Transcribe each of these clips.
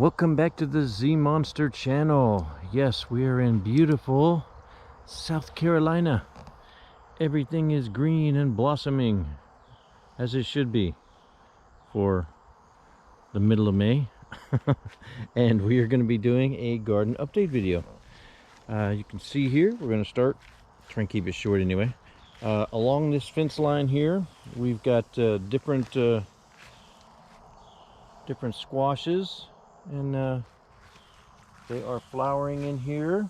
Welcome back to the Zmonster channel. Yes, we are in beautiful South Carolina. Everything is green and blossoming, as it should be for the middle of May. And we are going to be doing a garden update video. You can see here, we're going to start, try and keep it short anyway. Along this fence line here, we've got different squashes, and they are flowering in here.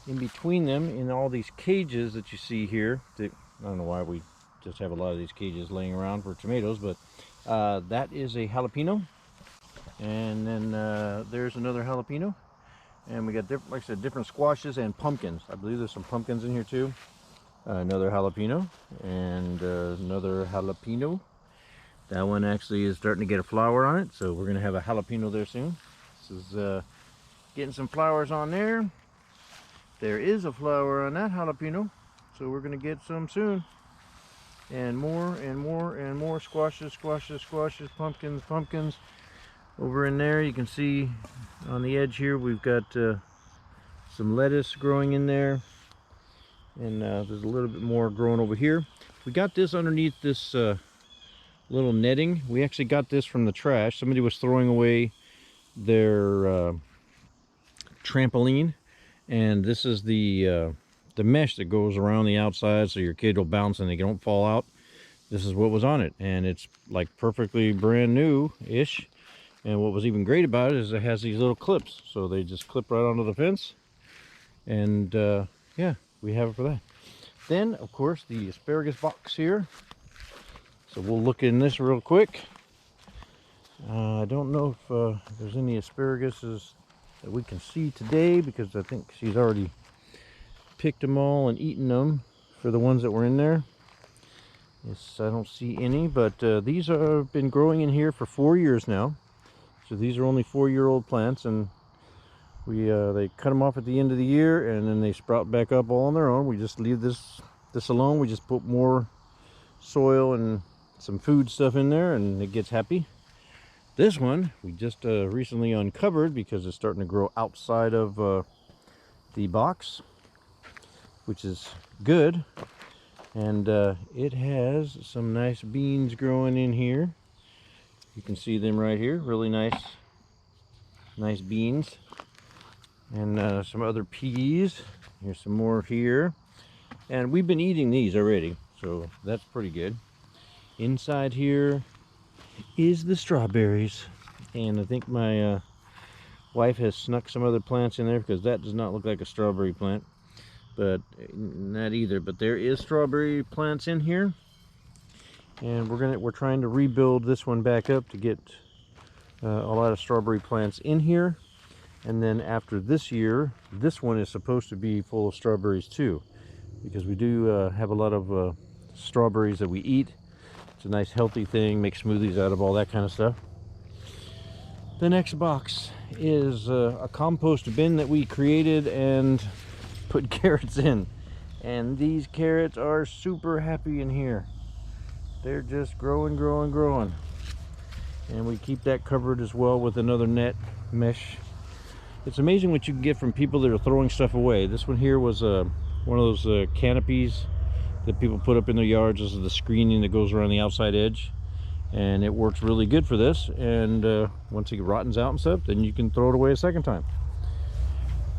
In between them, in all these cages that you see here, I don't know why we just have a lot of these cages laying around for tomatoes, but that is a jalapeno, and then there's another jalapeno, and we got different, like I said, different squashes and pumpkins. I believe there's some pumpkins in here too. Another jalapeno and another jalapeno. That one actually is starting to get a flower on it, so we're going to have a jalapeno there soon. This is getting some flowers on there. There is a flower on that jalapeno, so we're going to get some soon. And more and more and more squashes, pumpkins. Over in there, you can see on the edge here, we've got some lettuce growing in there. And there's a little bit more growing over here. We got this underneath this little netting. We actually got this from the trash. Somebody was throwing away their trampoline, and this is the mesh that goes around the outside so your kid will bounce and they don't fall out. This is what was on it, and it's like perfectly brand new-ish. And what was even great about it is it has these little clips, so they just clip right onto the fence, and yeah, we have it for that. Then, of course, the asparagus box here. So we'll look in this real quick. I don't know if there's any asparaguses that we can see today, because I think she's already picked them all and eaten them for the ones that were in there. Yes, I don't see any, but these have been growing in here for 4 years now. So these are only 4-year-old plants, and they cut them off at the end of the year, and then they sprout back up all on their own. We just leave this alone. We just put more soil and some food stuff in there, and it gets happy. This one we just recently uncovered because it's starting to grow outside of the box, which is good. And it has some nice beans growing in here. You can see them right here, really nice beans. And some other peas. Here's some more here, and we've been eating these already, so that's pretty good. Inside here is the strawberries, and I think my wife has snuck some other plants in there, because that does not look like a strawberry plant, but not either. But there is strawberry plants in here, and we're trying to rebuild this one back up to get a lot of strawberry plants in here. And then after this year, this one is supposed to be full of strawberries too, because we do have a lot of strawberries that we eat. It's a nice healthy thing, make smoothies out of all that kind of stuff. The next box is a compost bin that we created and put carrots in. And these carrots are super happy in here. They're just growing. And we keep that covered as well with another net mesh. It's amazing what you can get from people that are throwing stuff away. This one here was one of those canopies that people put up in their yards. This is the screening that goes around the outside edge, and it works really good for this. And once it rottens out and stuff, then you can throw it away a second time.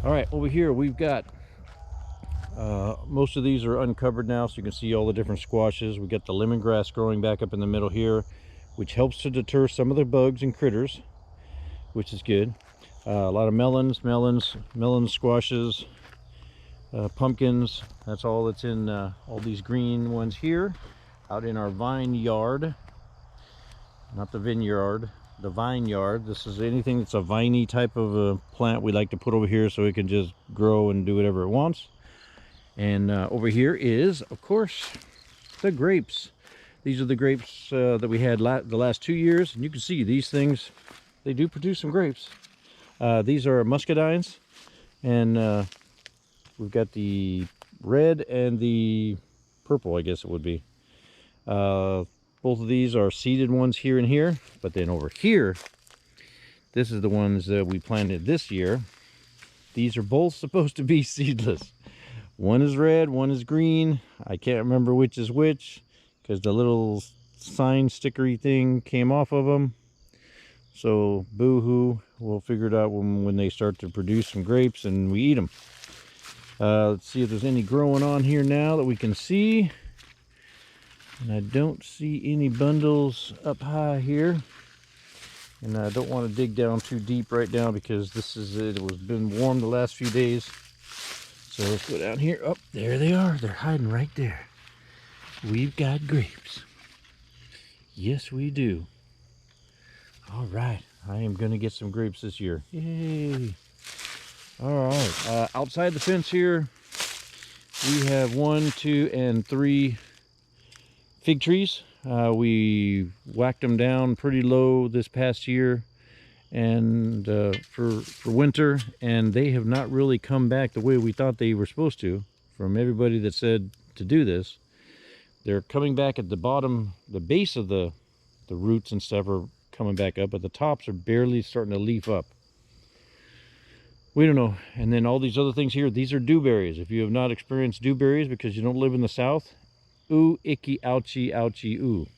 All right, over here we've got most of these are uncovered now, so you can see all the different squashes. We got the lemongrass growing back up in the middle here, which helps to deter some of the bugs and critters, which is good. A lot of melons, squashes, pumpkins. That's all that's in all these green ones here, out in our vine yard. Not the vineyard, the vine yard. This is anything that's a viney type of a plant we like to put over here so it can just grow and do whatever it wants. And over here is, of course, the grapes. These are the grapes that we had the last 2 years, and you can see these things, they do produce some grapes. These are muscadines, and we've got the red and the purple, I guess it would be. Both of these are seeded ones here and here, but then over here This is the ones that we planted this year. These are both supposed to be seedless. One is red, one is green. I can't remember which is which because the little sign stickery thing came off of them. So boo-hoo, we'll figure it out when they start to produce some grapes and we eat them. Let's see if there's any growing on here now that we can see. And I don't see any bundles up high here. And I don't want to dig down too deep right now because this is it was been warm the last few days. So let's go down here. Oh, there they are. They're hiding right there. We've got grapes. Yes, we do. All right. I am going to get some grapes this year. Yay. All right. Outside the fence here, we have 1, 2, and 3 fig trees. We whacked them down pretty low this past year and for winter, and they have not really come back the way we thought they were supposed to. From everybody that said to do this, they're coming back at the bottom. The base of the roots and stuff are coming back up, but the tops are barely starting to leaf up. We don't know. And then all these other things here, these are dewberries. If you have not experienced dewberries because you don't live in the South, ooh, icky, ouchie, ouchie, ooh.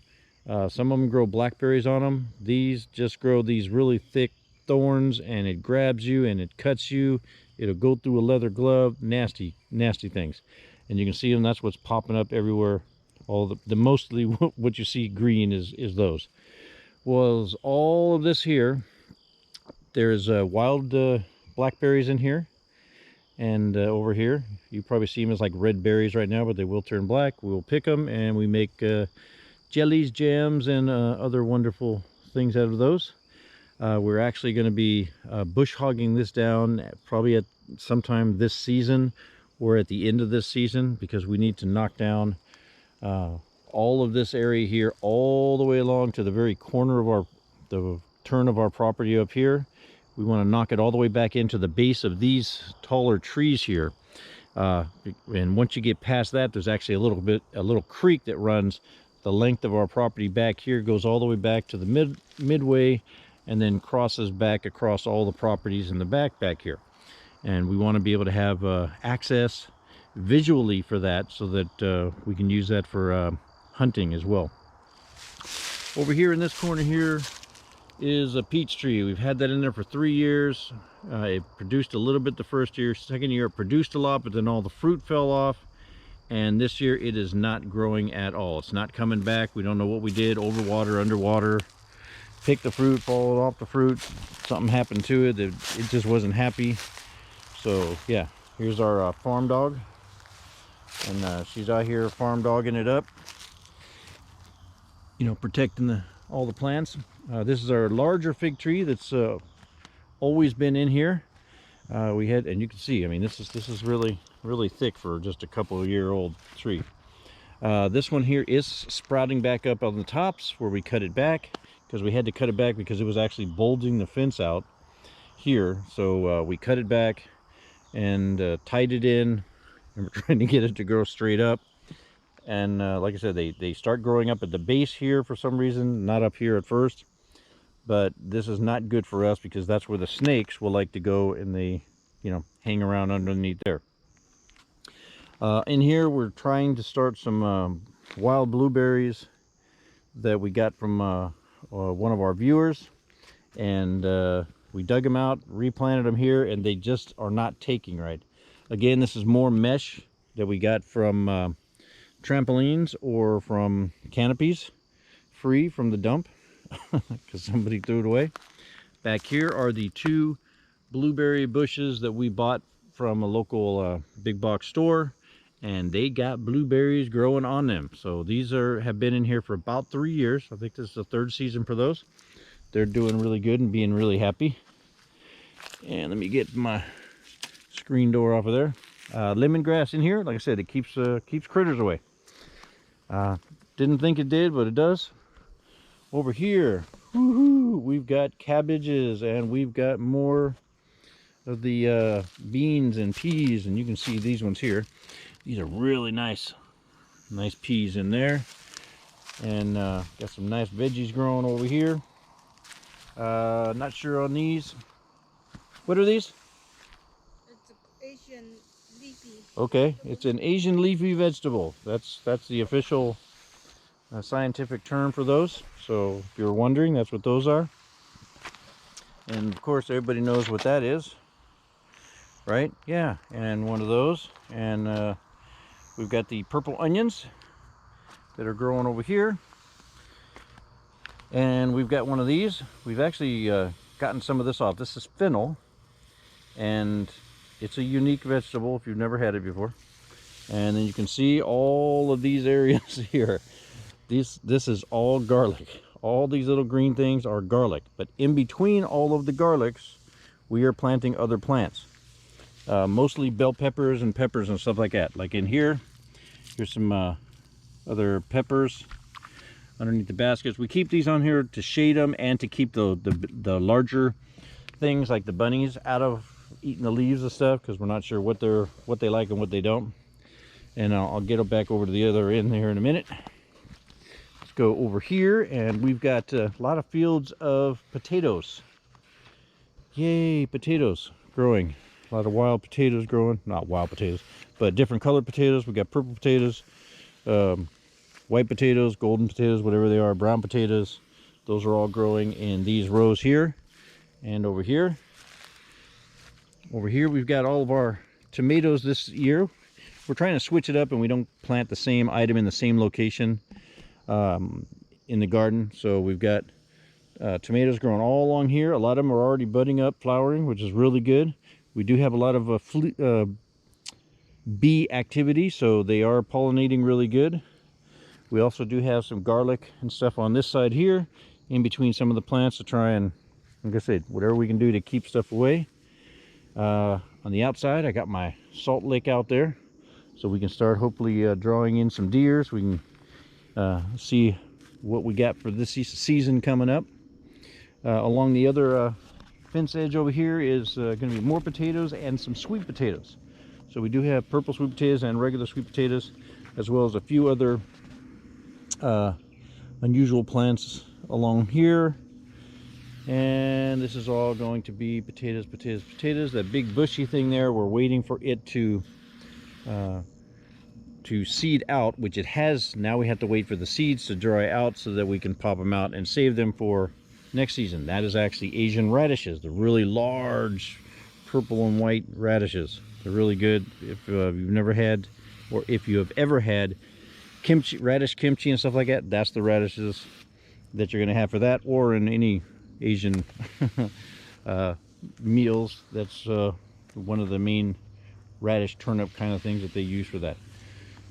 Some of them grow blackberries on them. These just grow these really thick thorns, and it grabs you and it cuts you. It'll go through a leather glove. Nasty, nasty things. And you can see them. That's what's popping up everywhere. All the mostly what you see green is those. Was all of this here. There's wild blackberries in here. And over here, you probably see them as like red berries right now, but they will turn black. We'll pick them and we make jellies, jams, and other wonderful things out of those. We're actually going to be bush hogging this down probably at sometime this season or at the end of this season, because we need to knock down all of this area here all the way along to the very corner of the turn of our property up here. We want to knock it all the way back into the base of these taller trees here. And once you get past that, there's actually a little creek that runs the length of our property back here, goes all the way back to the midway, and then crosses back across all the properties in the back here. And we want to be able to have access visually for that, so that we can use that for hunting as well. Over here in this corner here is a peach tree. We've had that in there for 3 years. It produced a little bit the first year. Second year it produced a lot, but then all the fruit fell off. And this year it is not growing at all. It's not coming back. We don't know what we did. Overwater, underwater. Picked the fruit, followed off the fruit. Something happened to it. It just wasn't happy. So yeah, here's our farm dog. And she's out here farm dogging it up. You know, protecting all the plants. This is our larger fig tree that's always been in here. We had, and you can see, I mean, this is really thick for just a couple-year-old tree. This one here is sprouting back up on the tops where we cut it back, because we had to cut it back because it was actually bulging the fence out here. So we cut it back and tied it in, and we're trying to get it to grow straight up. And like I said, they start growing up at the base here for some reason, not up here at first. But this is not good for us because that's where the snakes will like to go, and they, you know, hang around underneath there. In here, we're trying to start some wild blueberries that we got from one of our viewers. And we dug them out, replanted them here, and they just are not taking right. Again, this is more mesh that we got from trampolines or from canopies, free from the dump because somebody threw it away. Back here are the 2 blueberry bushes that we bought from a local big box store, and they got blueberries growing on them. So these have been in here for about 3 years. I think this is the 3rd season for those. They're doing really good and being really happy. And let me get my screen door off of there. Lemongrass in here, like I said, it keeps critters away. Didn't think it did, but it does. Over here, woohoo, we've got cabbages, and we've got more of the beans and peas, and you can see these ones here. These are really nice peas in there. And got some nice veggies growing over here. Not sure on these. What are these? It's Asian leafy. Okay, it's an Asian leafy vegetable. That's the official scientific term for those. So if you're wondering, that's what those are. And of course, everybody knows what that is, right? Yeah, and one of those. And we've got the purple onions that are growing over here. And we've got one of these. We've actually gotten some of this off. This is fennel, and it's a unique vegetable if you've never had it before. And then you can see all of these areas here. This is all garlic. All these little green things are garlic. But in between all of the garlics, we are planting other plants. Mostly bell peppers and stuff like that. Like in here, here's some other peppers underneath the baskets. We keep these on here to shade them and to keep the larger things like the bunnies out of eating the leaves and stuff, because we're not sure what they like and what they don't. And I'll get them back over to the other end here in a minute. Let's go over here, and we've got a lot of fields of potatoes. Yay, potatoes growing. A lot of wild potatoes growing. Not wild potatoes, but different colored potatoes. We got purple potatoes, white potatoes, golden potatoes, whatever they are, brown potatoes. Those are all growing in these rows here. And over here we've got all of our tomatoes this year. We're trying to switch it up, and we don't plant the same item in the same location in the garden. So we've got tomatoes growing all along here. A lot of them are already budding up, flowering, which is really good. We do have a lot of bee activity, so they are pollinating really good. We also do have some garlic and stuff on this side here, in between some of the plants, to try and, like I said, whatever we can do to keep stuff away. On the outside, I got my salt lick out there, so we can start hopefully drawing in some deers. We can see what we got for this season coming up. Along the other fence edge over here is going to be more potatoes and some sweet potatoes. So we do have purple sweet potatoes and regular sweet potatoes, as well as a few other unusual plants along here. And this is all going to be potatoes, potatoes, potatoes. That big bushy thing there, we're waiting for it to seed out, which it has. Now we have to wait for the seeds to dry out so that we can pop them out and save them for next season. That is actually Asian radishes. They're really large purple and white radishes. They're really good. If you've never had, or if you have ever had kimchi, radish kimchi and stuff like that, that's the radishes that you're going to have for that, or in any Asian meals. That's one of the main radish turnip kind of things that they use for that.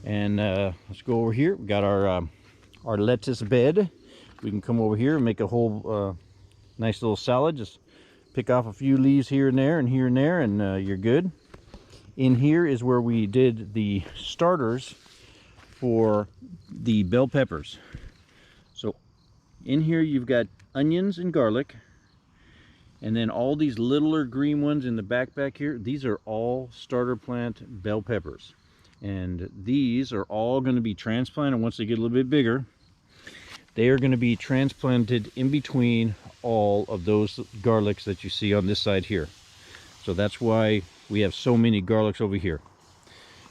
And let's go over here. We got our lettuce bed. We can come over here and make a whole nice little salad. Just pick off a few leaves here and there, and you're good. In here is where we did the starters for the bell peppers. So in here you've got onions and garlic, and then all these littler green ones in the back here, these are all starter plant bell peppers. And these are all going to be transplanted once they get a little bit bigger. They are going to be transplanted in between all of those garlics that you see on this side here. So that's why we have so many garlics over here.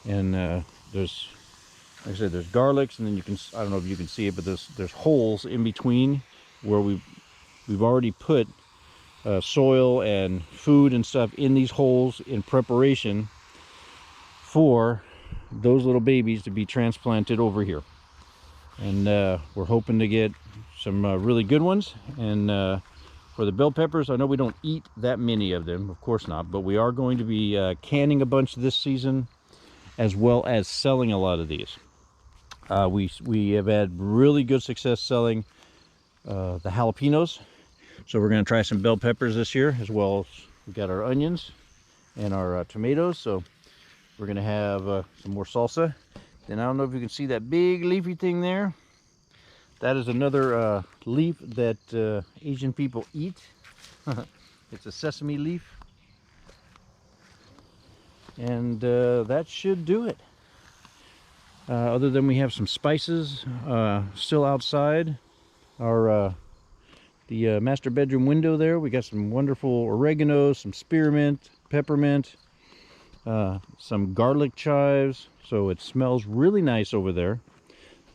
And there's, like I said, there's garlics, and then you can, I don't know if you can see it, but there's holes in between where we've already put soil and food and stuff in these holes in preparation for those little babies to be transplanted over here. And we're hoping to get some really good ones. And for the bell peppers, I know we don't eat that many of them, of course not, but we are going to be canning a bunch this season, as well as selling a lot of these. We have had really good success selling the jalapenos, so we're going to try some bell peppers this year, as well as we got our onions and our tomatoes. So we're going to have some more salsa. Then I don't know if you can see that big leafy thing there. That is another leaf that Asian people eat. It's a sesame leaf. And that should do it. Other than we have some spices still outside our the master bedroom window there. We got some wonderful oregano, some spearmint, peppermint, some garlic chives. So it smells really nice over there.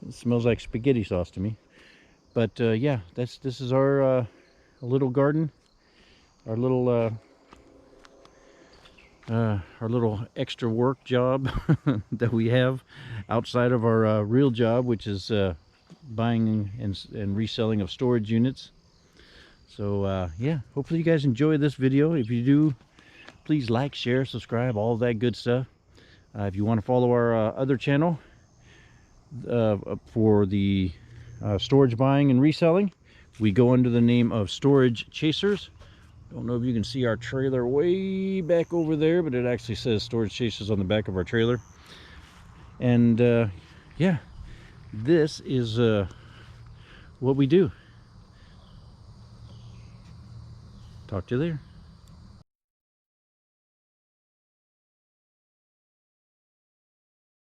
It smells like spaghetti sauce to me. But yeah, this is our little garden, our little extra work job that we have outside of our real job, which is buying and reselling of storage units. So yeah, hopefully you guys enjoy this video. If you do, please like, share, subscribe, all of that good stuff. If you want to follow our other channel for the storage buying and reselling, we go under the name of Storage Chasers. Don't know if you can see our trailer way back over there, but it actually says Storage Chasers on the back of our trailer. And yeah, this is what we do. Talk to you there.